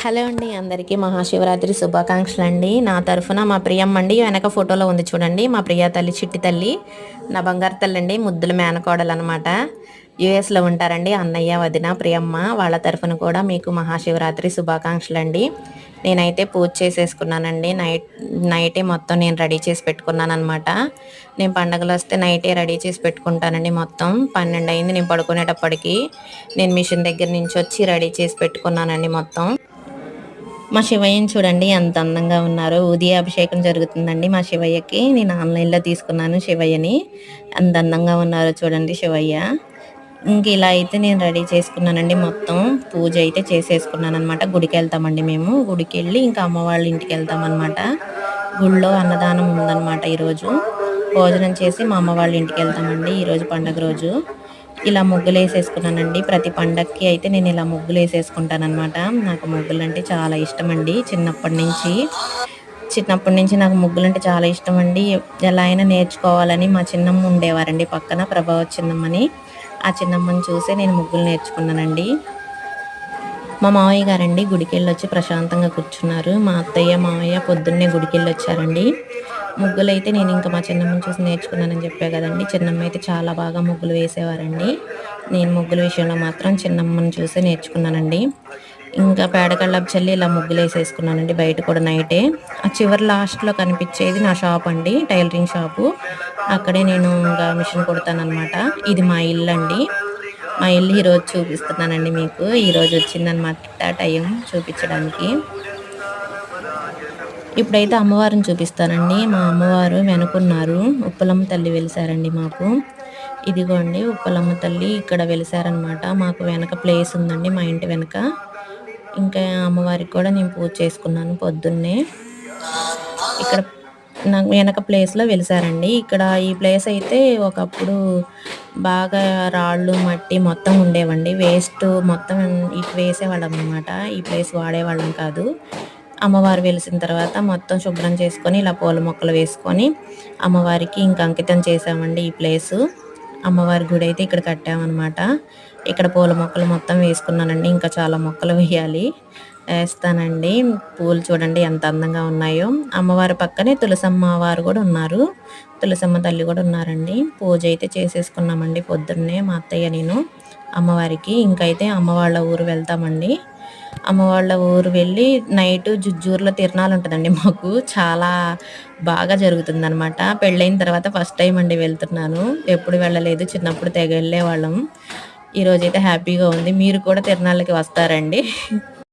Hello అండి, అందరికీ మహాశివరాత్రి శుభాకాంక్షలు అండి. నా తరఫున మా ప్రియమ్మ అండి, వెనక ఫోటోలో ఉంది చూడండి, మా ప్రియ తల్లి, చిట్టి తల్లి, నా బంగారు తల్లి అండి, ముద్దుల మేనకోడలు అనమాట. యుఎస్లో ఉంటారండి అన్నయ్య, వదిన, ప్రియమ్మ. వాళ్ళ తరఫున కూడా మీకు మహాశివరాత్రి శుభాకాంక్షలు అండి. నేనైతే పూజ చేసేసుకున్నానండి. నైటే మొత్తం నేను రెడీ చేసి పెట్టుకున్నాను అనమాట. నేను పండగలు వస్తే నైటే రెడీ చేసి పెట్టుకుంటానండి. మొత్తం 12 అయింది నేను పడుకునేటప్పటికి. నేను మిషన్ దగ్గర నుంచి వచ్చి రెడీ చేసి పెట్టుకున్నానండి మొత్తం. మా శివయ్యని చూడండి ఎంత అందంగా ఉన్నారో. ఉదయ అభిషేకం జరుగుతుందండి మా శివయ్యకి. నేను ఆన్లైన్లో తీసుకున్నాను శివయ్యని. ఎంత అందంగా ఉన్నారో చూడండి శివయ్య. ఇంక ఇలా అయితే నేను రెడీ చేసుకున్నానండి. మొత్తం పూజ అయితే చేసేసుకున్నాను అనమాట. గుడికి వెళ్తామండి మేము. గుడికి వెళ్ళి ఇంకా అమ్మ వాళ్ళ ఇంటికి వెళ్తామన్నమాట. గుళ్ళో అన్నదానం ఉందన్నమాట ఈరోజు. భోజనం చేసి మా అమ్మ వాళ్ళ ఇంటికి వెళ్తామండి ఈరోజు పండగ రోజు. ఇలా ముగ్గులు వేసేసుకున్నానండి. ప్రతి పండగకి అయితే నేను ఇలా ముగ్గులు వేసేసుకుంటానమాట. నాకు ముగ్గులు అంటే చాలా ఇష్టం అండి. చిన్నప్పటి నుంచి నాకు ముగ్గులు అంటే చాలా ఇష్టం అండి. ఎలా అయినా నేర్చుకోవాలని మా చిన్నమ్మ ఉండేవారండి పక్కన, ప్రభావ చిన్నమ్మని. ఆ చిన్నమ్మని చూసే నేను ముగ్గులు నేర్చుకున్నానండి. మా మావయ్య గారండి గుడికి వెళ్ళొచ్చి ప్రశాంతంగా కూర్చున్నారు. మా అత్తయ్య మావయ్య పొద్దున్నే గుడికి వెళ్ళి వచ్చారండి. ముగ్గులు అయితే నేను ఇంకా మా చిన్నమ్మని చూసి నేర్చుకున్నానని చెప్పా కదండి. చిన్నమ్మ అయితే చాలా బాగా ముగ్గులు వేసేవారండి. నేను ముగ్గుల విషయంలో మాత్రం చిన్నమ్మని చూసే నేర్చుకున్నానండి. ఇంకా పేడకళ్ళపు చల్లి ఇలా ముగ్గులు వేసేసుకున్నానండి. బయట కూడా నైటే. ఆ చివరి లాస్ట్లో కనిపించేది నా షాప్ అండి, టైలరింగ్ షాపు. అక్కడే నేను ఇంకా మిషన్ కుడతానమాట. ఇది మా ఇల్లు అండి. మా ఇల్లు ఈరోజు చూపిస్తున్నానండి మీకు. ఈరోజు వచ్చిందనమాట టైం చూపించడానికి. ఇప్పుడైతే అమ్మవారిని చూపిస్తానండి. మా అమ్మవారు వెనుకున్నారు. ఉప్పలమ్మ తల్లి వెలిసారండి మాకు. ఇదిగోండి ఉప్పలమ్మ తల్లి ఇక్కడ వెలిసారనమాట. మాకు వెనక ప్లేస్ ఉందండి మా ఇంటి వెనక. ఇంకా అమ్మవారికి కూడా నేను పూజ చేసుకున్నాను పొద్దున్నే. ఇక్కడ నాకు వెనక ప్లేస్లో వెలిసారండి. ఇక్కడ ఈ ప్లేస్ అయితే ఒకప్పుడు బాగా రాళ్ళు మట్టి మొత్తం ఉండేవండి. వేస్ట్ మొత్తం ఇటు వేసేవాళ్ళం అనమాట. ఈ ప్లేస్ వాడేవాళ్ళం కాదు. అమ్మవారు వెలిసిన తర్వాత మొత్తం శుభ్రం చేసుకొని ఇలా పూల మొక్కలు వేసుకొని అమ్మవారికి ఇంకా అంకితం చేసామండి ఈ ప్లేసు. అమ్మవారి గుడి అయితే ఇక్కడ కట్టామన్నమాట. ఇక్కడ పూల మొక్కలు మొత్తం వేసుకున్నానండి. ఇంకా చాలా మొక్కలు వేస్తానండి. పూలు చూడండి ఎంత అందంగా ఉన్నాయో. అమ్మవారి పక్కనే తులసమ్మ వారు కూడా ఉన్నారు. తులసమ్మ తల్లి కూడా ఉన్నారండి. పూజ అయితే చేసేసుకున్నామండి పొద్దున్నే మా అత్తయ్య నేను అమ్మవారికి. ఇంకైతే అమ్మ వాళ్ళ ఊరు వెళ్తామండి. అమ్మ వాళ్ళ ఊరు వెళ్ళి నైట్ జుజ్జూరులో తిరణాలు ఉంటుందండి మాకు. చాలా బాగా జరుగుతుందనమాట. పెళ్ళైన తర్వాత ఫస్ట్ టైం అండి వెళ్తున్నాను. ఎప్పుడు వెళ్ళలేదు, చిన్నప్పుడు తెగ వెళ్ళేవాళ్ళం. ఈరోజైతే హ్యాపీగా ఉంది. మీరు కూడా తిరణాలకి వస్తారండి.